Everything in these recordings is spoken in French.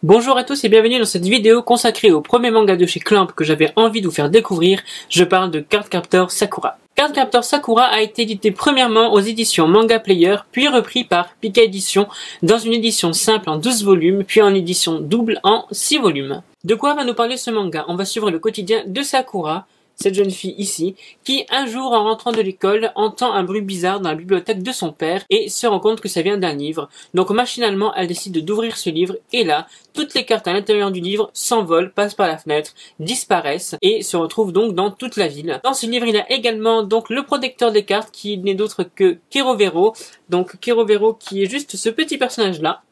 Bonjour à tous et bienvenue dans cette vidéo consacrée au premier manga de chez Clamp que j'avais envie de vous faire découvrir. Je parle de Cardcaptor Sakura. Cardcaptor Sakura a été édité premièrement aux éditions Manga Player, puis repris par Pika Édition dans une édition simple en 12 volumes, puis en édition double en 6 volumes. De quoi va nous parler ce manga? On va suivre le quotidien de Sakura, cette jeune fille ici, qui un jour en rentrant de l'école entend un bruit bizarre dans la bibliothèque de son père et se rend compte que ça vient d'un livre. Donc machinalement elle décide d'ouvrir ce livre et là, toutes les cartes à l'intérieur du livre s'envolent, passent par la fenêtre, disparaissent et se retrouvent donc dans toute la ville. Dans ce livre il y a également donc le protecteur des cartes qui n'est d'autre que Kerovero. Donc Kerovero qui est juste ce petit personnage là.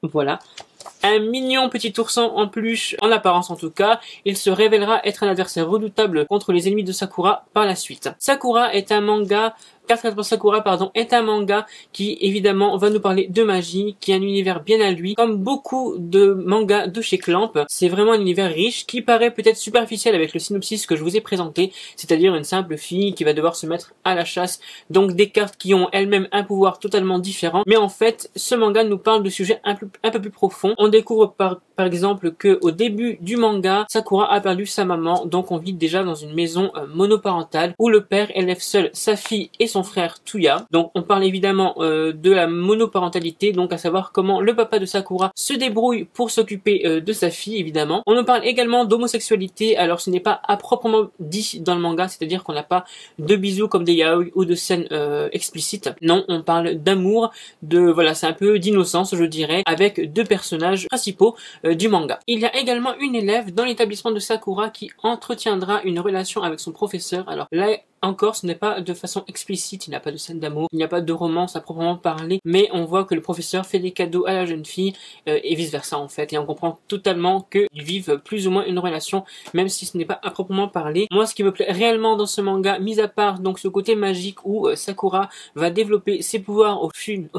Voilà. Un mignon petit ourson en peluche, en apparence en tout cas, il se révélera être un adversaire redoutable contre les ennemis de Sakura par la suite. Sakura est un manga, Cardcaptor Sakura pardon, est un manga qui évidemment va nous parler de magie, qui a un univers bien à lui, comme beaucoup de mangas de chez Clamp. C'est vraiment un univers riche qui paraît peut-être superficiel avec le synopsis que je vous ai présenté, c'est-à-dire une simple fille qui va devoir se mettre à la chasse, donc des cartes qui ont elles-mêmes un pouvoir totalement différent. Mais en fait, ce manga nous parle de sujets un peu plus profonds. On découvre par exemple que au début du manga, Sakura a perdu sa maman, donc on vit déjà dans une maison monoparentale où le père élève seul sa fille et son frère Tuya. Donc on parle évidemment de la monoparentalité, donc à savoir comment le papa de Sakura se débrouille pour s'occuper de sa fille évidemment. On nous parle également d'homosexualité, alors ce n'est pas à proprement dit dans le manga, c'est-à-dire qu'on n'a pas de bisous comme des yaoi ou de scènes explicites. Non, on parle d'amour, de voilà, c'est un peu d'innocence je dirais, avec deux personnages principaux du manga. Il y a également une élève dans l'établissement de Sakura qui entretiendra une relation avec son professeur. Alors là encore, ce n'est pas de façon explicite, il n'y a pas de scène d'amour, il n'y a pas de romance à proprement parler, mais on voit que le professeur fait des cadeaux à la jeune fille et vice versa en fait, et on comprend totalement qu'ils vivent plus ou moins une relation, même si ce n'est pas à proprement parler. Moi, ce qui me plaît réellement dans ce manga, mis à part donc ce côté magique où Sakura va développer ses pouvoirs au fil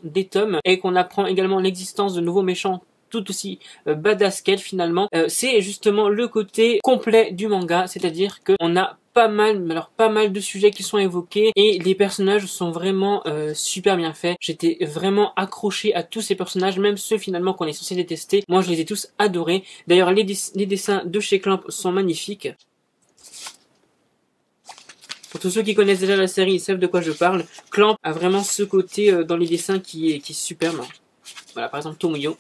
des tomes, et qu'on apprend également l'existence de nouveaux méchants tout aussi badass qu'elle finalement, c'est justement le côté complet du manga, c'est-à-dire qu'on a pas mal de sujets qui sont évoqués et les personnages sont vraiment super bien faits. J'étais vraiment accroché à tous ces personnages, même ceux finalement qu'on est censé détester. Moi je les ai tous adorés. D'ailleurs les dessins de chez Clamp sont magnifiques. Pour tous ceux qui connaissent déjà la série, ils savent de quoi je parle. Clamp a vraiment ce côté dans les dessins qui est superbe. Voilà, par exemple Tomoyo.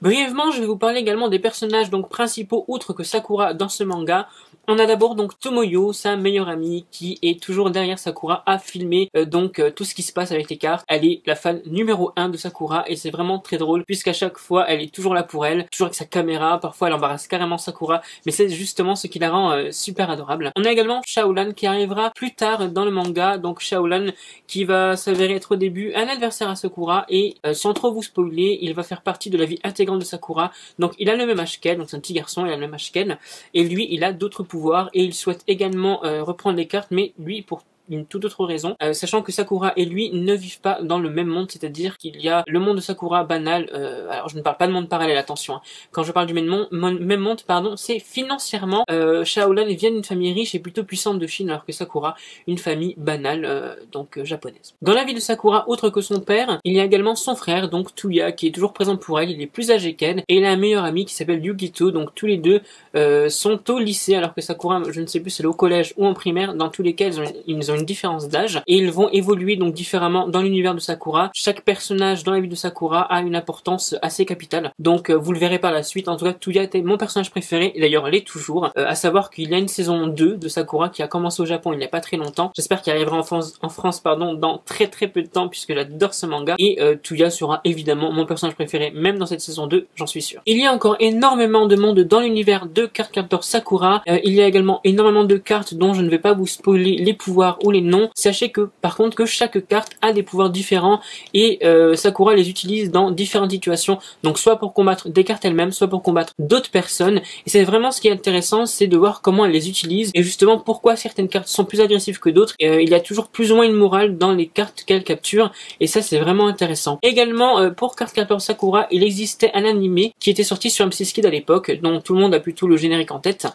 Brièvement, je vais vous parler également des personnages donc principaux outre que Sakura dans ce manga. On a d'abord donc Tomoyo, sa meilleure amie, qui est toujours derrière Sakura à filmer tout ce qui se passe avec les cartes. Elle est la fan numéro 1 de Sakura et c'est vraiment très drôle puisqu'à chaque fois elle est toujours là pour elle, toujours avec sa caméra, parfois elle embarrasse carrément Sakura, mais c'est justement ce qui la rend super adorable. On a également Shaolan qui arrivera plus tard dans le manga, donc Shaolan qui va s'avérer être au début un adversaire à Sakura et sans trop vous spoiler, il va faire partie de la vie intégrante de Sakura. Donc il a le même âge qu'elle, donc c'est un petit garçon, il a le même âge qu'elle et lui il a d'autres pouvoirs et il souhaite également reprendre les cartes, mais lui pour une toute autre raison, sachant que Sakura et lui ne vivent pas dans le même monde, c'est-à-dire qu'il y a le monde de Sakura banal, alors je ne parle pas de monde parallèle, attention, hein. Quand je parle du même monde, pardon, c'est financièrement, Shaolan vient d'une famille riche et plutôt puissante de Chine, alors que Sakura, une famille banale, japonaise. Dans la vie de Sakura, autre que son père, il y a également son frère, donc Tuya, qui est toujours présent pour elle, il est plus âgé qu'elle, et il a un meilleur ami qui s'appelle Yukito, donc tous les deux sont au lycée, alors que Sakura, je ne sais plus si elle est au collège ou en primaire, dans tous les cas, ils ont une différence d'âge et ils vont évoluer donc différemment dans l'univers de Sakura. Chaque personnage dans la vie de Sakura a une importance assez capitale, donc vous le verrez par la suite. En tout cas, Tuya était mon personnage préféré et d'ailleurs l'est toujours, à savoir qu'il y a une saison 2 de Sakura qui a commencé au Japon il n'y a pas très longtemps. J'espère qu'il arrivera en France dans très peu de temps puisque j'adore ce manga et Tuya sera évidemment mon personnage préféré même dans cette saison 2, j'en suis sûr. Il y a encore énormément de monde dans l'univers de Cardcaptor Sakura, il y a également énormément de cartes dont je ne vais pas vous spoiler les pouvoirs ou les noms, sachez que par contre que chaque carte a des pouvoirs différents et Sakura les utilise dans différentes situations, donc soit pour combattre des cartes elles-mêmes, soit pour combattre d'autres personnes, et c'est vraiment ce qui est intéressant, c'est de voir comment elle les utilise et justement pourquoi certaines cartes sont plus agressives que d'autres. Il y a toujours plus ou moins une morale dans les cartes qu'elle capture, et ça c'est vraiment intéressant. Également pour Card Captor Sakura, il existait un animé qui était sorti sur MC Skid à l'époque, dont tout le monde a plutôt le générique en tête,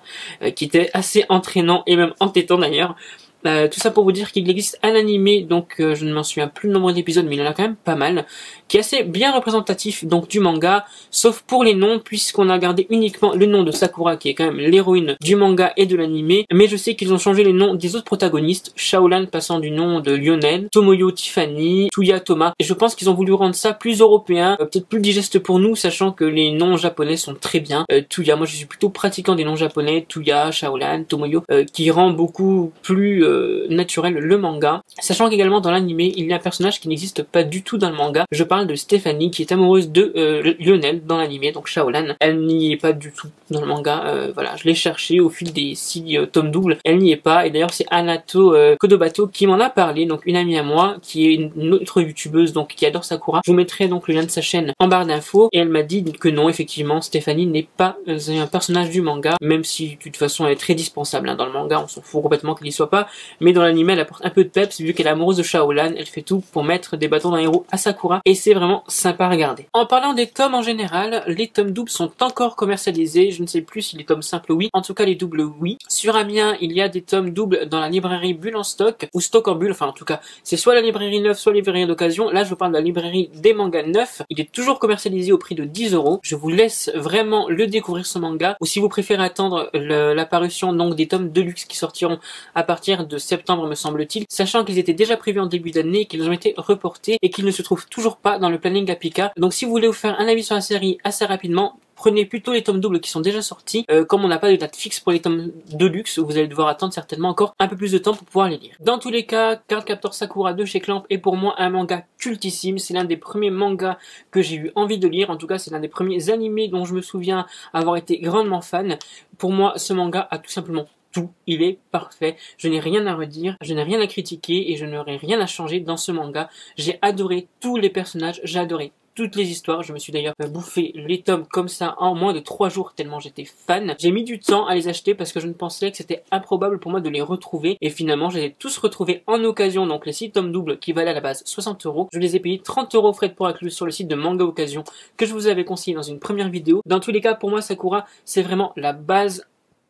qui était assez entraînant et même entêtant d'ailleurs. Tout ça pour vous dire qu'il existe un animé, donc je ne m'en souviens plus le nombre d'épisodes, mais il y en a quand même pas mal, qui est assez bien représentatif donc du manga, sauf pour les noms, puisqu'on a gardé uniquement le nom de Sakura, qui est quand même l'héroïne du manga et de l'animé, mais je sais qu'ils ont changé les noms des autres protagonistes, Shaolan passant du nom de Lionel, Tomoyo Tiffany, Tuya Toma, et je pense qu'ils ont voulu rendre ça plus européen, peut-être plus digeste pour nous, sachant que les noms japonais sont très bien. Tuya, moi je suis plutôt pratiquant des noms japonais, Tuya, Shaolan, Tomoyo, qui rend beaucoup plus naturel le manga, sachant qu'également dans l'animé il y a un personnage qui n'existe pas du tout dans le manga. Je parle de Stéphanie qui est amoureuse de Lionel dans l'animé, donc Shaolan. Elle n'y est pas du tout dans le manga, voilà, je l'ai cherché au fil des 6 tomes doubles, elle n'y est pas, et d'ailleurs c'est Anato Kodobato qui m'en a parlé, donc une amie à moi qui est une autre youtubeuse donc qui adore Sakura. Je vous mettrai donc le lien de sa chaîne en barre d'infos, et elle m'a dit que non, effectivement Stéphanie n'est pas un personnage du manga, même si de toute façon elle est très dispensable dans le manga, on s'en fout complètement qu'il y soit pas. Mais dans l'anime, elle apporte un peu de peps, vu qu'elle est amoureuse de Shaolan, elle fait tout pour mettre des bâtons dans les roues à Sakura, et c'est vraiment sympa à regarder. En parlant des tomes en général, les tomes doubles sont encore commercialisés, je ne sais plus si les tomes simples oui, en tout cas les doubles oui. Sur Amiens, il y a des tomes doubles dans la librairie Bulle en stock, ou stock en bulle, enfin en tout cas, c'est soit la librairie neuve, soit la librairie d'occasion. Là je vous parle de la librairie des mangas neufs, il est toujours commercialisé au prix de 10 €. Je vous laisse vraiment le découvrir ce manga, ou si vous préférez attendre l'apparition donc des tomes deluxe qui sortiront à partir de septembre me semble-t-il, sachant qu'ils étaient déjà prévus en début d'année, qu'ils ont été reportés et qu'ils ne se trouvent toujours pas dans le planning Apika. Donc si vous voulez vous faire un avis sur la série assez rapidement, prenez plutôt les tomes doubles qui sont déjà sortis, comme on n'a pas de date fixe pour les tomes de luxe, vous allez devoir attendre certainement encore un peu plus de temps pour pouvoir les lire. Dans tous les cas, Card Captor Sakura de chez Clamp est pour moi un manga cultissime, c'est l'un des premiers mangas que j'ai eu envie de lire, en tout cas c'est l'un des premiers animés dont je me souviens avoir été grandement fan. Pour moi ce manga a tout simplement tout, il est parfait, je n'ai rien à redire, je n'ai rien à critiquer et je n'aurai rien à changer dans ce manga. J'ai adoré tous les personnages, j'ai adoré toutes les histoires, je me suis d'ailleurs bouffé les tomes comme ça en moins de 3 jours tellement j'étais fan. J'ai mis du temps à les acheter parce que je ne pensais que c'était improbable pour moi de les retrouver, et finalement je les ai tous retrouvés en occasion, donc les 6 tomes doubles qui valaient à la base 60 €, je les ai payés 30 € frais de port inclus sur le site de Manga Occasion que je vous avais conseillé dans une première vidéo. Dans tous les cas, pour moi Sakura c'est vraiment la base.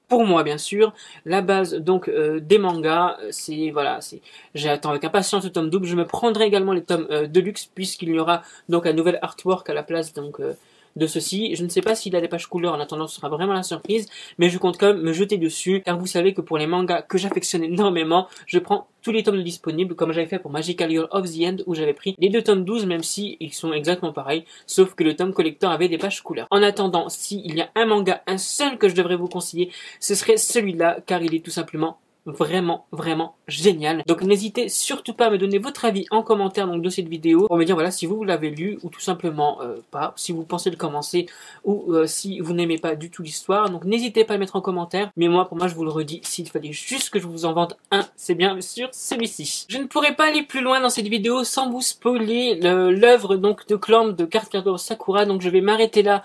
Pour moi bien sûr, la base donc des mangas, c'est voilà, j'attends avec impatience le tome double. Je me prendrai également les tomes deluxe puisqu'il y aura donc un nouvel artwork à la place donc de ceci. Je ne sais pas s'il a des pages couleurs, en attendant ce sera vraiment la surprise, mais je compte quand même me jeter dessus car vous savez que pour les mangas que j'affectionne énormément, je prends tous les tomes disponibles comme j'avais fait pour Magical Girl of the End où j'avais pris les 2 tomes 12 même si ils sont exactement pareils, sauf que le tome collector avait des pages couleurs. En attendant, s'il y a un manga, un seul que je devrais vous conseiller, ce serait celui-là car il est tout simplement vraiment génial. Donc n'hésitez surtout pas à me donner votre avis en commentaire donc de cette vidéo pour me dire voilà si vous l'avez lu ou tout simplement pas, si vous pensez le commencer ou si vous n'aimez pas du tout l'histoire. Donc n'hésitez pas à le mettre en commentaire, mais moi pour moi je vous le redis, s'il fallait juste que je vous en vende un, c'est bien sûr celui-ci. Je ne pourrais pas aller plus loin dans cette vidéo sans vous spoiler l'œuvre donc de Clamp de Card Captor Sakura, donc je vais m'arrêter là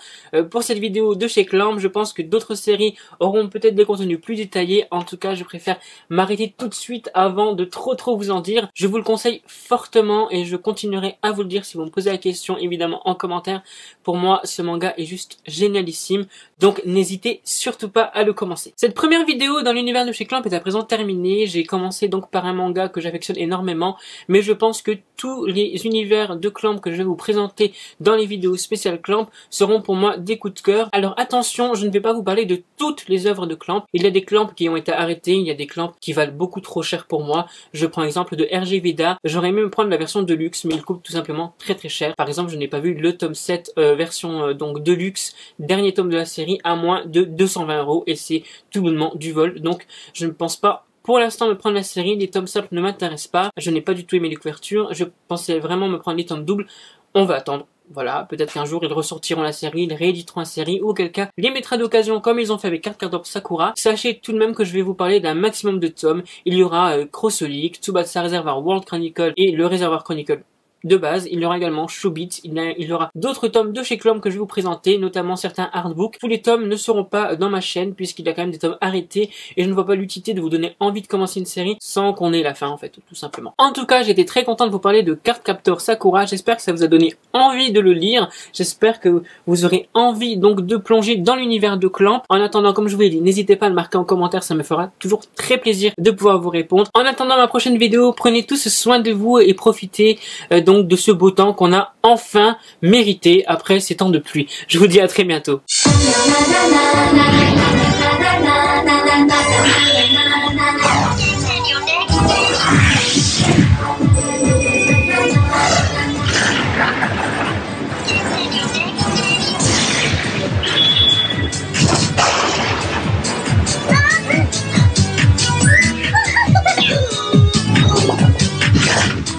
pour cette vidéo de chez Clamp. Je pense que d'autres séries auront peut-être des contenus plus détaillés, en tout cas je préfère m'arrêter tout de suite avant de trop vous en dire. Je vous le conseille fortement et je continuerai à vous le dire si vous me posez la question évidemment en commentaire. Pour moi ce manga est juste génialissime, donc n'hésitez surtout pas à le commencer. Cette première vidéo dans l'univers de chez Clamp est à présent terminée. J'ai commencé donc par un manga que j'affectionne énormément, mais je pense que tous les univers de Clamp que je vais vous présenter dans les vidéos spéciales Clamp seront pour moi des coups de cœur. Alors attention, je ne vais pas vous parler de toutes les œuvres de Clamp. Il y a des Clamp qui ont été arrêtés, il y a des Clamp qui valent beaucoup trop cher pour moi. Je prends l'exemple de RG Veda. J'aurais aimé me prendre la version Deluxe, mais il coûte tout simplement très cher. Par exemple, je n'ai pas vu le tome 7 version donc Deluxe, dernier tome de la série, à moins de 220 € et c'est tout bonnement du vol. Donc je ne pense pas pour l'instant me prendre la série. Les tomes simples ne m'intéressent pas. Je n'ai pas du tout aimé les couvertures. Je pensais vraiment me prendre les tomes doubles. On va attendre Voilà, peut-être qu'un jour ils ressortiront la série, ils rééditeront la série, ou auquel cas les mettra d'occasion comme ils ont fait avec Card Captor Sakura. Sachez tout de même que je vais vous parler d'un maximum de tomes. Il y aura Crossolik, Tsubasa Reservoir World Chronicle et le Reservoir Chronicle de base. Il y aura également Showbiz, il y aura d'autres tomes de chez Clom que je vais vous présenter, notamment certains artbooks. Tous les tomes ne seront pas dans ma chaîne puisqu'il y a quand même des tomes arrêtés et je ne vois pas l'utilité de vous donner envie de commencer une série sans qu'on ait la fin en fait, tout simplement. En tout cas, j'étais très content de vous parler de Card Captor Sakura. J'espère que ça vous a donné envie de le lire. J'espère que vous aurez envie donc de plonger dans l'univers de Clamp. En attendant, comme je vous l'ai dit, n'hésitez pas à le marquer en commentaire, ça me fera toujours très plaisir de pouvoir vous répondre. En attendant ma prochaine vidéo, prenez tous soin de vous et profitez donc de ce beau temps qu'on a enfin mérité après ces temps de pluie. Je vous dis à très bientôt.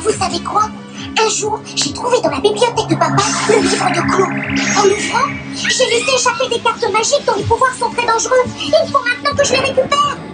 Vous savez quoi? Un jour, j'ai trouvé dans la bibliothèque de papa le livre de Clo. En l'ouvrant, j'ai laissé échapper des cartes magiques dont les pouvoirs sont très dangereux. Il faut maintenant que je les récupère.